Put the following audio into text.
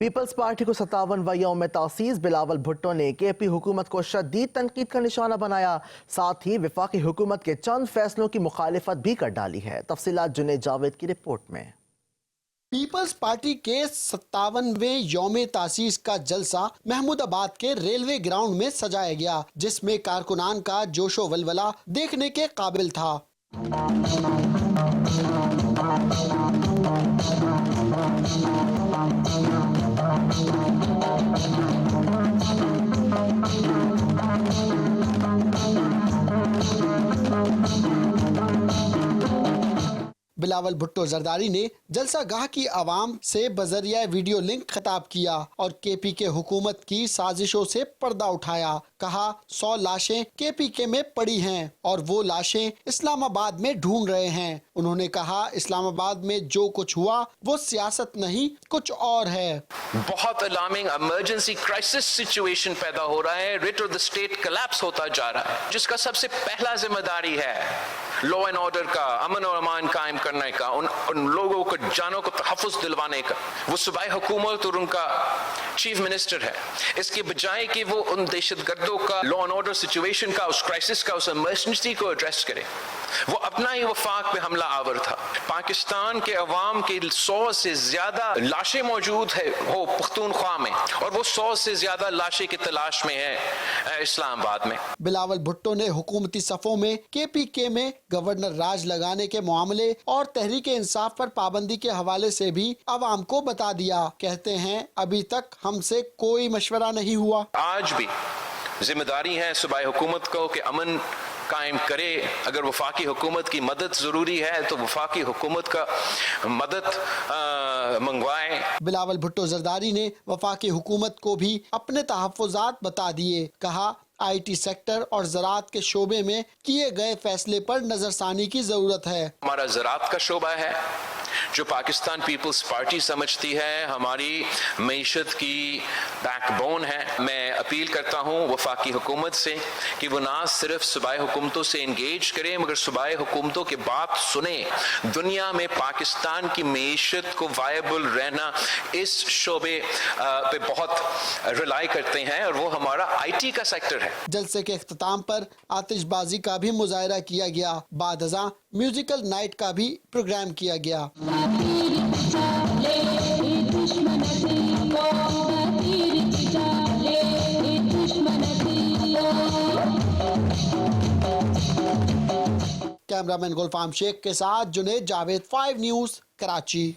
Peoples party کو 57واں یوم تاسیس بلاول بھٹو نے کے پی حکومت کو شدید تنقید کا نشانہ بنایا، ساتھ ہی وفاقی حکومت کے چند فیصلوں کی مخالفت بھی کر ڈالی ہے۔ تفصیلات جنید جاوید کی رپورٹ میں۔ پیپلز پارٹی کے 57ویں یوم تاسیس کا جلسہ محمود آباد کے ریلوے گراؤنڈ میں سجایا گیا، جس میں کارکنان کا جوش و ولولہ دیکھنے کے قابل تھا۔ بلاول بھٹو زرداری نے جلسہ گاہ کی عوام سے بذریعہ ویڈیو لنک خطاب کیا اور کے پی کے حکومت کی سازشوں سے پردہ اٹھایا۔ کہا 100 لاشیں کے پی کے میں پڑی ہیں اور وہ لاشیں اسلام آباد میں ڈھونڈ رہے ہیں۔ انہوں نے کہا اسلام آباد میں جو کچھ ہوا وہ سیاست نہیں کچھ اور ہے۔ بہت الارمنگ ایمرجنسی کرائسس سچویشن پیدا ہو رہا ہے، rate of the state collapse ہوتا جا رہا ہے، جس کا سب سے پہلا ذمہ داری ہے لا اینڈ آرڈر کا، امن و امان قائم کرنے کا، ان لوگوں کو جانوں کو تحفظ دلوانے کا۔ وہ صوبائی حکومت اور ان کا چیف منسٹر ہے، اس کے بجائے کہ وہ ان دہشت گردوں کا لا اینڈ آرڈر سچویشن کا، اس کرائسس کا، اس ایمرجنسی کو ایڈریس کرے، وہ اپنا ہی وفاق پہ حملہ آور تھا۔ پاکستان کے عوام کی 100 سے زیادہ لاشیں موجود ہے وہ پختونخوا میں، اور وہ 100 سے زیادہ لاشیں کی تلاش میں ہے اسلام آباد میں۔ بلاول بھٹو نے حکومتی صفوں میں کے پی کے میں گورنر راج لگانے کے معاملے اور تحریک انصاف پر پابندی کے حوالے سے بھی عوام کو بتا دیا۔ کہتے ہیں ابھی تک ہم سے کوئی مشورہ نہیں ہوا۔ آج بھی ذمہ داری ہے صوبائی حکومت کو کہ امن قائم کرے، اگر وفاقی حکومت کی مدد ضروری ہے تو وفاقی حکومت کا مدد منگوائے۔ بلاول بھٹو زرداری نے وفاقی حکومت کو بھی اپنے تحفظات بتا دیے۔ کہا آئی ٹی سیکٹر اور زراعت کے شعبے میں کیے گئے فیصلے پر نظر ثانی کی ضرورت ہے۔ ہمارا زراعت کا شعبہ ہے جو پاکستان پیپلز پارٹی سمجھتی ہے ہماری معیشت کی بیک بون ہے۔ میں اپیل کرتا ہوں وفاقی حکومت سے کہ وہ نہ صرف صوبائی حکومتوں سے انگیج کریں مگر صوبائی حکومتوں کی بات سنیں۔ دنیا میں پاکستان کی معیشت کو وائبل رہنا اس شعبے پہ بہت ریلائی کرتے ہیں، اور وہ ہمارا آئی ٹی کا سیکٹر ہے۔ جلسے کے اختتام پر آتش بازی کا بھی مظاہرہ کیا گیا۔ بعد ازاں میوزیکل نائٹ کا بھی پروگرام کیا گیا۔ کیمرہ مین گلفام شیخ کے ساتھ جنید جاوید، 5 نیوز، کراچی۔